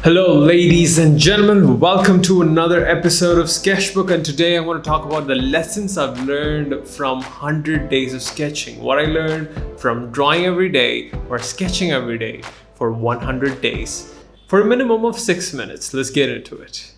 Hello, ladies and gentlemen. Welcome to another episode of Skeshbook. And today I want to talk about the lessons I've learned from 100 days of sketching. What I learned from drawing every day or sketching every day for 100 days for a minimum of 6 minutes. Let's get into it.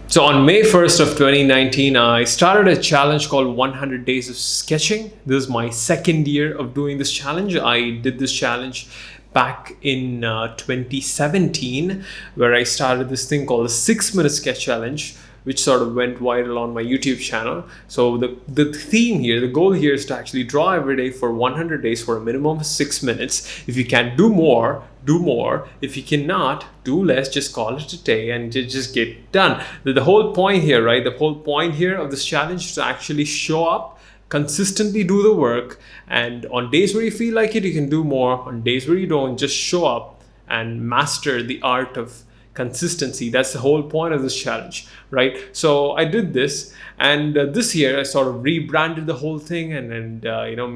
So on May 1st of 2019, I started a challenge called 100 Days of Sketching. This is my second year of doing this challenge. I did this challenge back in 2017, where I started this thing called the 6-minute sketch challenge, which sort of went viral on my YouTube channel. So the theme here, the goal here is to actually draw every day for 100 days for a minimum of 6 minutes. If you can do more, do more. If you cannot, do less, just call it a day and just get done. The whole point here, right? The whole point here of this challenge is to actually show up, consistently do the work, and on days where you feel like it, you can do more. On days where you don't, just show up and master the art of consistency. That's the whole point of this challenge, right? So I did this, and this year I sort of rebranded the whole thing and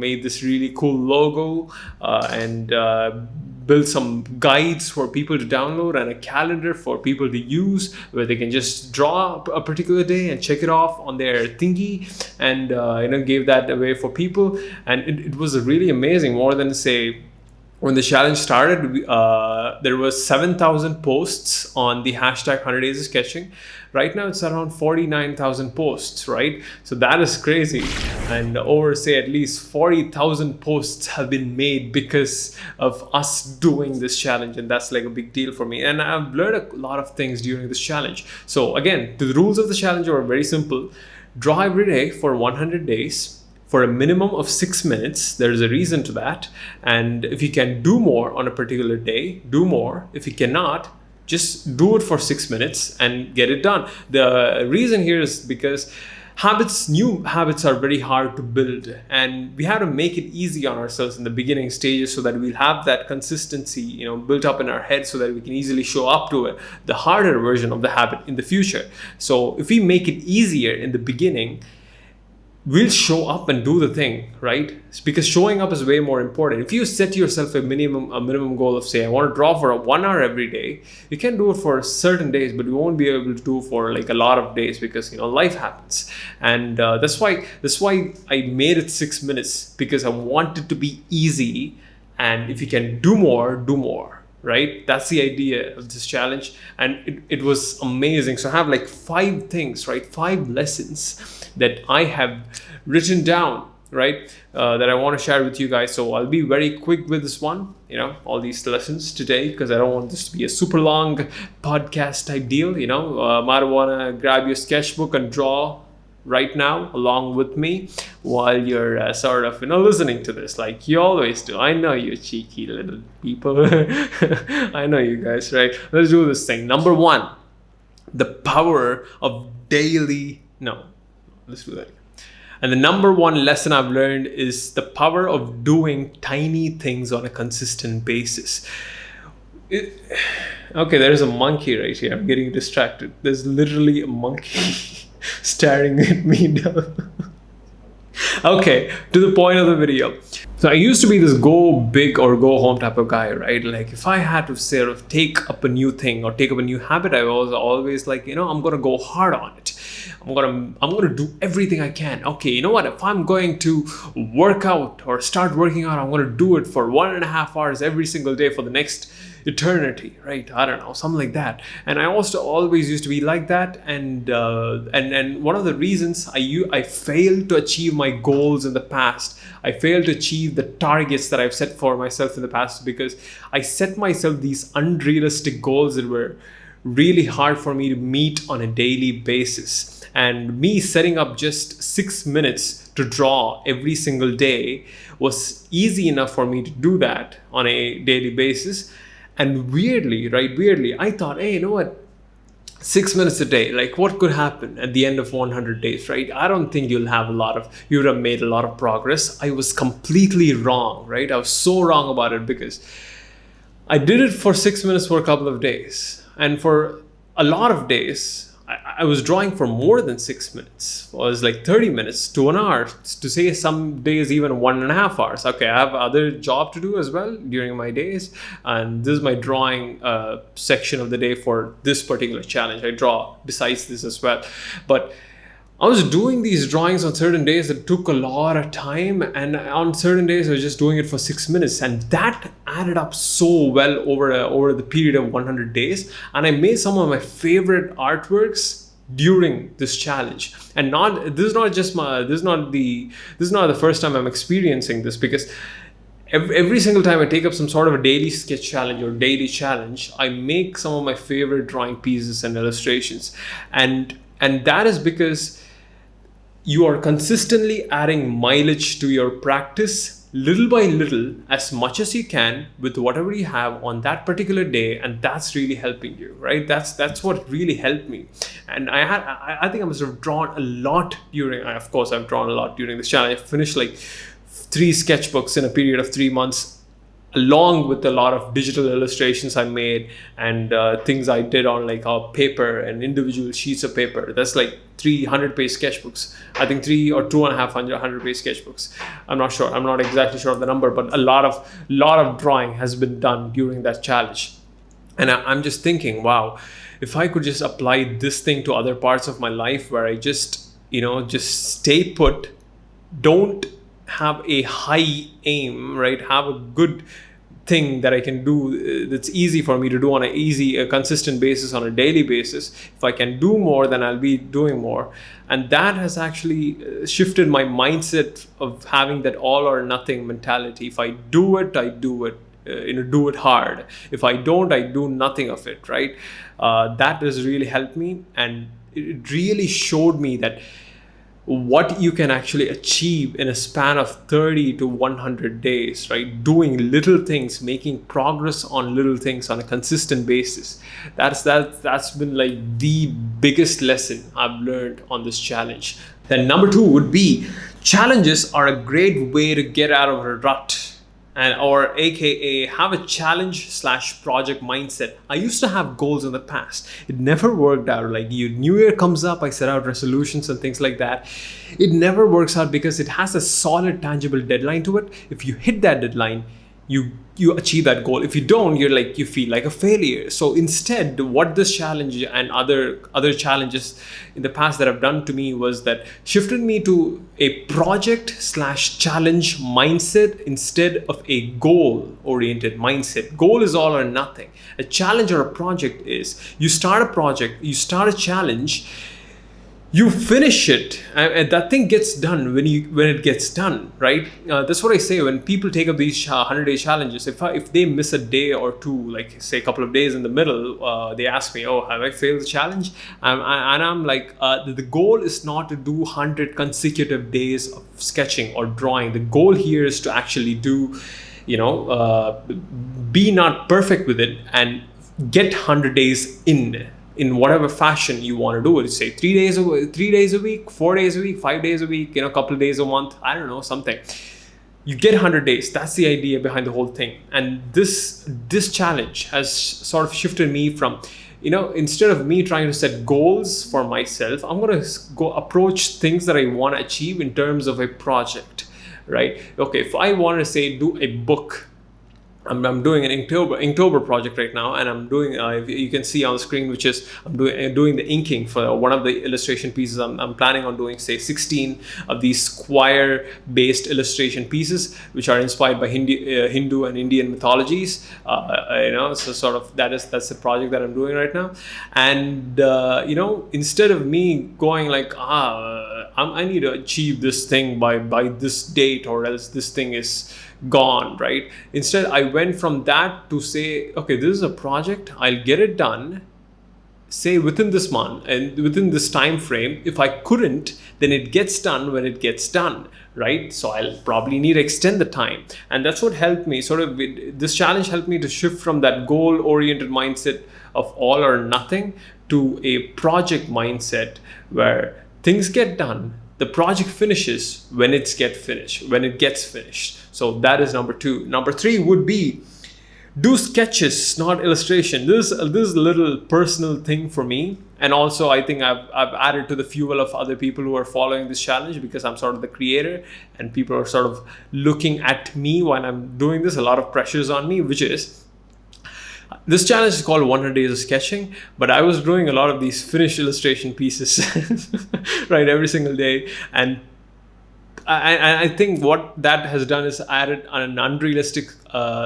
made this really cool logo and built some guides for people to download and a calendar for people to use where they can just draw a particular day and check it off on their thingy, and gave that away for people. And it was really amazing. More than, say, when the challenge started, there was 7,000 posts on the hashtag 100 Days of Sketching. Right now, it's around 49,000 posts, right? So that is crazy. And over, say, at least 40,000 posts have been made because of us doing this challenge. And that's like a big deal for me. And I've learned a lot of things during this challenge. So again, the rules of the challenge are very simple. Draw every day for 100 days. For a minimum of 6 minutes. There's a reason to that. And if you can do more on a particular day, do more. If you cannot, just do it for 6 minutes and get it done. The reason here is because new habits are very hard to build, and we have to make it easy on ourselves in the beginning stages so that we'll have that consistency, built up in our head so that we can easily show up to it, the harder version of the habit in the future. So if we make it easier in the beginning, we'll show up and do the thing, right? It's because showing up is way more important. If you set yourself a minimum goal of, say, I want to draw for 1 hour every day, you can do it for certain days, but you won't be able to do it for like a lot of days because life happens. And that's why I made it 6 minutes, because I want it to be easy. And if you can do more, do more. Right? That's the idea of this challenge. And it was amazing. So I have like 5 things, right? 5 lessons that I have written down, right? That I want to share with you guys. So I'll be very quick with this one, all these lessons today, because I don't want this to be a super long podcast type deal, might want to grab your sketchbook and draw right now along with me while you're listening to this, like you always do. I know you cheeky little people. I know you guys, right? Let's do this thing. Number 1, the power of let's do that. And the number 1 lesson I've learned is the power of doing tiny things on a consistent basis. Okay, there's a monkey right here. I'm getting distracted. There's literally a monkey staring at me down. Okay, to the point of the video. So I used to be this go big or go home type of guy, right? Like if I had to sort of take up a new thing or take up a new habit, I was always like, I'm gonna go hard on it. I'm gonna do everything I can. Okay, you know what? If I'm going to work out or start working out, I'm gonna do it for 1.5 hours every single day for the next eternity, right? I don't know, something like that. And I also always used to be like that. And one of the reasons I failed to achieve my goals in the past, I failed to achieve the targets that I've set for myself in the past, because I set myself these unrealistic goals that were really hard for me to meet on a daily basis. And me setting up just 6 minutes to draw every single day was easy enough for me to do that on a daily basis. And weirdly, I thought, hey, you know what? 6 minutes a day, like what could happen at the end of 100 days, right? I don't think you would have made a lot of progress. I was completely wrong, right? I was so wrong about it, because I did it for 6 minutes for a couple of days. And for a lot of days, I was drawing for more than 6 minutes. It was like 30 minutes to an hour, to say some days even 1.5 hours. Okay, I have other job to do as well during my days. And this is my drawing section of the day for this particular challenge. I draw besides this as well. But I was doing these drawings on certain days that took a lot of time, and on certain days I was just doing it for 6 minutes, and that added up so well over the period of 100 days. And I made some of my favorite artworks during this challenge. And this is not the first time I'm experiencing this, because every single time I take up some sort of a daily sketch challenge or daily challenge, I make some of my favorite drawing pieces and illustrations, and that is because you are consistently adding mileage to your practice, little by little, as much as you can, with whatever you have on that particular day, and that's really helping you, right? That's what really helped me. And I think I must have drawn a lot during. Of course, I've drawn a lot during this challenge. I finished like 3 sketchbooks in a period of 3 months, along with a lot of digital illustrations I made and things I did on like paper and individual sheets of paper. That's like 300-page sketchbooks. I think 3 or 2.5 100-page sketchbooks. I'm not sure. I'm not exactly sure of the number, but a lot of drawing has been done during that challenge. And I'm just thinking, wow, if I could just apply this thing to other parts of my life, where I just stay put, don't have a high aim, right? Have a good thing that I can do that's easy for me to do on a consistent basis, on a daily basis. If I can do more, then I'll be doing more. And that has actually shifted my mindset of having that all or nothing mentality. If I do it, I do it. Do it hard. If I don't, I do nothing of it, right? That has really helped me, and it really showed me that what you can actually achieve in a span of 30 to 100 days, right? Doing little things, making progress on little things on a consistent basis. That's been like the biggest lesson I've learned on this challenge. Then number 2 would be, challenges are a great way to get out of a rut, or aka have a challenge/project mindset. I used to have goals in the past. It never worked out. Like New Year comes up, I set out resolutions and things like that. It never works out because it has a solid, tangible deadline to it. If you hit that deadline, you achieve that goal. If you don't, you feel like a failure. So instead, what this challenge and other challenges in the past that have done to me was that shifted me to a project/challenge mindset instead of a goal-oriented mindset. Goal is all or nothing. A challenge or a project is, you start a project, you start a challenge, you finish it, and that thing gets done when it gets done, right? That's what I say when people take up these 100-day challenges. If they miss a day or two, like say a couple of days in the middle, they ask me, "Oh, have I failed the challenge?" And I'm like, the goal is not to do 100 consecutive days of sketching or drawing. The goal here is to actually do, be not perfect with it and get 100 days in whatever fashion you want to do it. Say 3 days a week, 4 days a week, 5 days a week, a couple of days a month, I don't know, something. You get 100 days. That's the idea behind the whole thing. And this challenge has sort of shifted me from, instead of me trying to set goals for myself, I'm going to go approach things that I want to achieve in terms of a project, right? Okay, if I want to say do a book, I'm doing an Inktober project right now, and I'm doing, you can see on the screen, which is I'm doing the inking for one of the illustration pieces. I'm planning on doing, say, 16 of these square-based illustration pieces, which are inspired by Hindu and Indian mythologies. So sort of that's the project that I'm doing right now. And instead of me going like, I need to achieve this thing by this date, or else this thing is gone, right? Instead, I went from that to say, okay, this is a project, I'll get it done, say within this month and within this time frame. If I couldn't, then it gets done when it gets done, right? So I'll probably need to extend the time. And that's what helped me, this challenge helped me to shift from that goal-oriented mindset of all or nothing to a project mindset where things get done, the project finishes when it gets finished. So that is number 2. Number 3 would be do sketches, not illustration. This is a little personal thing for me, and also I think I've added to the fuel of other people who are following this challenge, because I'm sort of the creator and people are sort of looking at me while I'm doing this. A lot of pressures on me, which is, this challenge is called 100 Days of Sketching, but I was doing a lot of these finished illustration pieces, right, every single day. And I think what that has done is added an unrealistic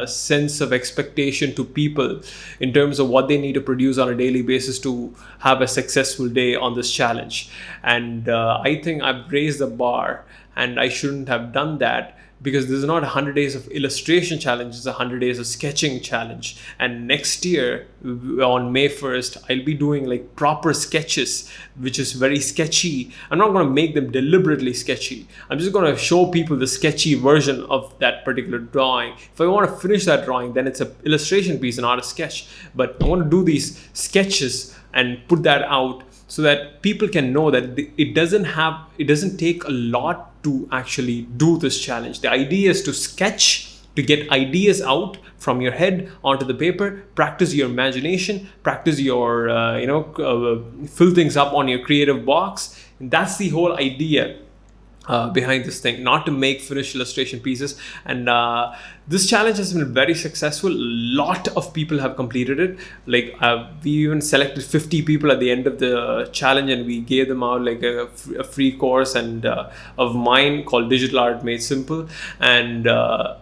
sense of expectation to people in terms of what they need to produce on a daily basis to have a successful day on this challenge. And I think I've raised the bar, and I shouldn't have done that, because this is not 100 days of illustration challenge, it's 100 days of sketching challenge. And next year on May 1st, I'll be doing like proper sketches, which is very sketchy. I'm not going to make them deliberately sketchy. I'm just going to show people the sketchy version of that particular drawing. If I want to finish that drawing, then it's an illustration piece, not a sketch. But I want to do these sketches and put that out so that people can know that it doesn't take a lot to actually do this challenge. The idea is to sketch, to get ideas out from your head onto the paper, practice your imagination, practice your fill things up on your creative box. And that's the whole idea behind this thing, not to make finished illustration pieces. And this challenge has been very successful. A lot of people have completed it. Like we even selected 50 people at the end of the challenge, and we gave them out like a free course and of mine called Digital Art Made Simple. And the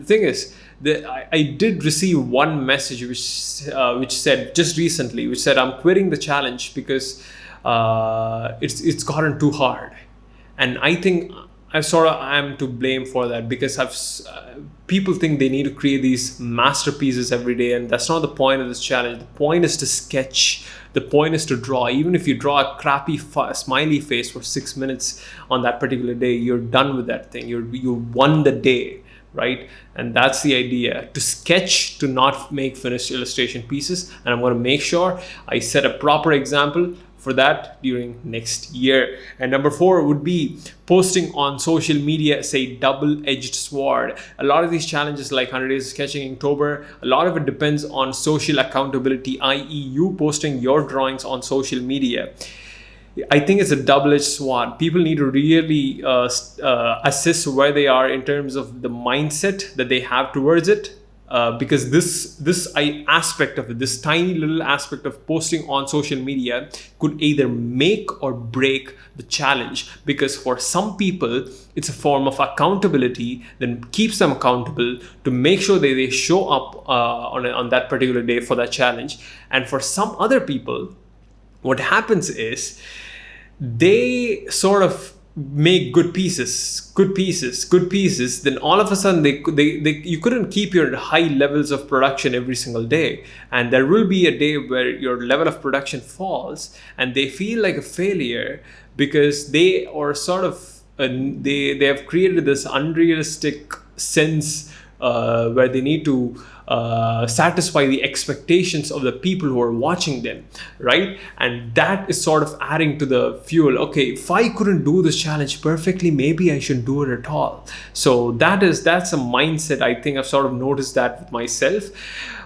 thing is, I did receive one message which said just recently, which said, I'm quitting the challenge because it's gotten too hard. And I think I'm to blame for that, because people think they need to create these masterpieces every day, and that's not the point of this challenge. The point is to sketch. The point is to draw. Even if you draw a crappy smiley face for 6 minutes on that particular day, you're done with that thing. You won the day, right? And that's the idea, to sketch, to not make finished illustration pieces. And I'm going to make sure I set a proper example for that during next year. And number 4 would be posting on social media, say double-edged sword. A lot of these challenges like 100 Days of Sketching in October, a lot of it depends on social accountability, i.e. you posting your drawings on social media. I think it's a double-edged sword. People need to really assess where they are in terms of the mindset that they have towards it. Because this aspect of it, this tiny little aspect of posting on social media could either make or break the challenge. Because for some people, it's a form of accountability that keeps them accountable to make sure that they show up on that particular day for that challenge. And for some other people, what happens is they sort of make good pieces, then all of a sudden you couldn't keep your high levels of production every single day, and there will be a day where your level of production falls and they feel like a failure, because they are sort of they have created this unrealistic sense where they need to satisfy the expectations of the people who are watching them, right? And that is sort of adding to the fuel. Okay, if I couldn't do this challenge perfectly, maybe I shouldn't do it at all. So that's a mindset. I think I've sort of noticed that with myself.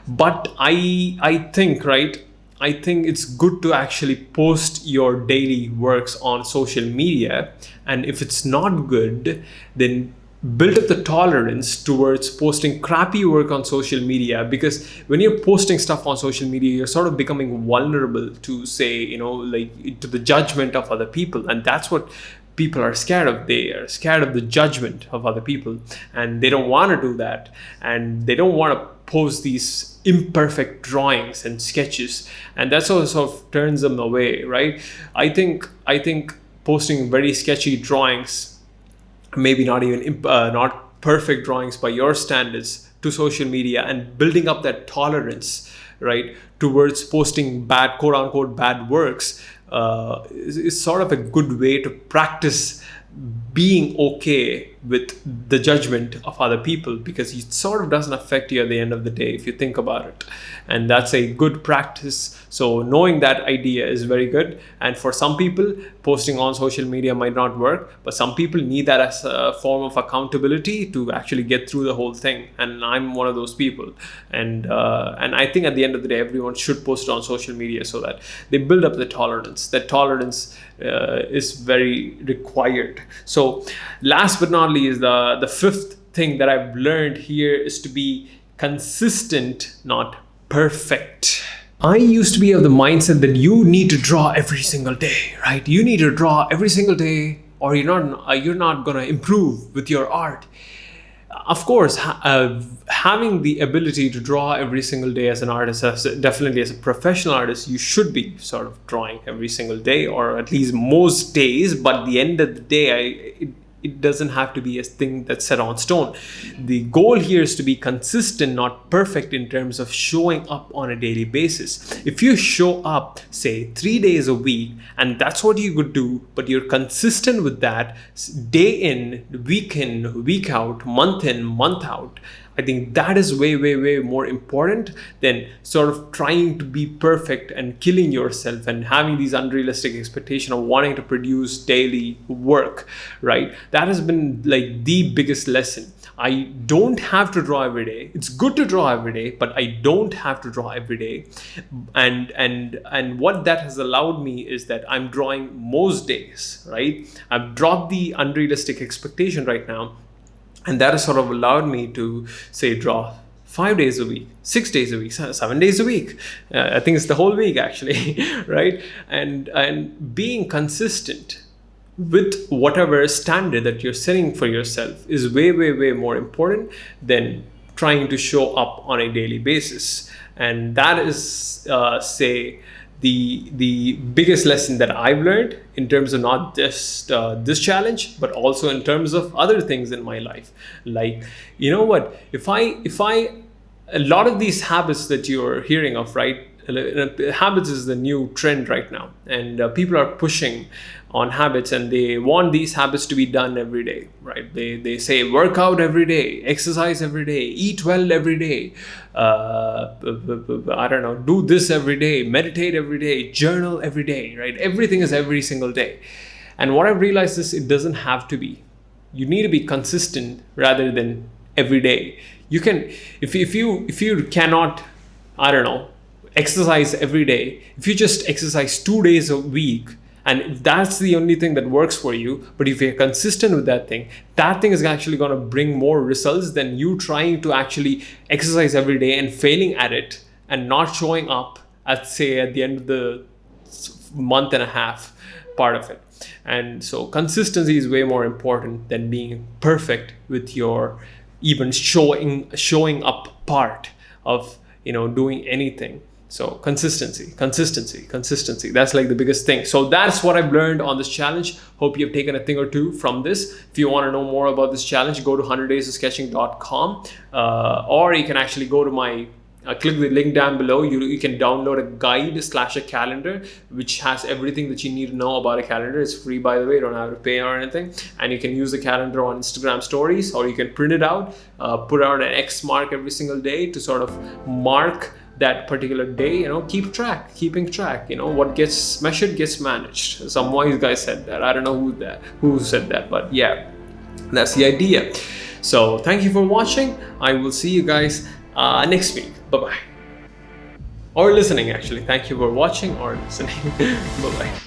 But I think, right, I think it's good to actually post your daily works on social media. And if it's not good, then build up the tolerance towards posting crappy work on social media, because when you're posting stuff on social media, you're sort of becoming vulnerable to, say, like to the judgment of other people. And that's what people are scared of. They are scared of the judgment of other people, and they don't want to do that. And they don't want to post these imperfect drawings and sketches. And that's what sort of turns them away, right? I think posting very sketchy drawings, maybe not even not perfect drawings by your standards, to social media, and building up that tolerance, right, towards posting bad, quote unquote, bad works is sort of a good way to practice being okay with the judgment of other people, because it sort of doesn't affect you at the end of the day if you think about it. And that's a good practice. So knowing that idea is very good. And for some people, posting on social media might not work, but some people need that as a form of accountability to actually get through the whole thing. And I'm one of those people. And I think at the end of the day, everyone should post it on social media so that they build up the tolerance. That tolerance is very required. So last but not least, the fifth thing that I've learned here is to be consistent, not perfect. I used to be of the mindset that you need to draw every single day, right? You need to draw every single day, or you're not gonna improve with your art. Of course, having the ability to draw every single day as an artist, definitely as a professional artist, you should be sort of drawing every single day, or at least most days. But at the end of the day, it doesn't have to be a thing that's set on stone. The goal here is to be consistent, not perfect, in terms of showing up on a daily basis. If you show up, say 3 days a week, and that's what you could do, but you're consistent with that day in, week out, month in, month out, I think that is way, way, way more important than sort of trying to be perfect and killing yourself and having these unrealistic expectations of wanting to produce daily work, right? That has been like the biggest lesson. I don't have to draw every day. It's good to draw every day, but I don't have to draw every day. And what that has allowed me is that I'm drawing most days, right? I've dropped the unrealistic expectation right now. And that has sort of allowed me to, say, draw 5 days a week, 6 days a week, 7 days a week. I think it's the whole week, actually, right? And being consistent with whatever standard that you're setting for yourself is way, way, way more important than trying to show up on a daily basis. And that is, say, the biggest lesson that I've learned in terms of not just this challenge, but also in terms of other things in my life. Like, you know what, if I a lot of these habits that you're hearing of, right? Habits is the new trend right now, and people are pushing on habits, and they want these habits to be done every day, right? They say work out every day, exercise every day, eat well every day, I don't know, do this every day, meditate every day, journal every day, right? Everything is every single day. And what I've realized is it doesn't have to be. You need to be consistent rather than every day. You can, if you cannot, I don't know, exercise every day, if you just exercise 2 days a week, and if that's the only thing that works for you, but if you're consistent with that thing is actually going to bring more results than you trying to actually exercise every day and failing at it and not showing up at, say, at the end of the month and a half part of it. And so consistency is way more important than being perfect with your even showing up part of, doing anything. So consistency. That's like the biggest thing. So that's what I've learned on this challenge. Hope you've taken a thing or two from this. If you want to know more about this challenge, go to 100daysofsketching.com, or you can actually go to my click the link down below. You can download a guide / a calendar, which has everything that you need to know about a calendar. It's free, by the way. You don't have to pay or anything. And you can use the calendar on Instagram stories, or you can print it out, put out an X mark every single day to sort of mark that particular day, keeping track, what gets measured gets managed. Some wise guy said that. I don't know who said that, but yeah, that's the idea. So thank you for watching. I will see you guys next week. Bye-bye. Or listening, actually. Thank you for watching or listening. Bye-bye.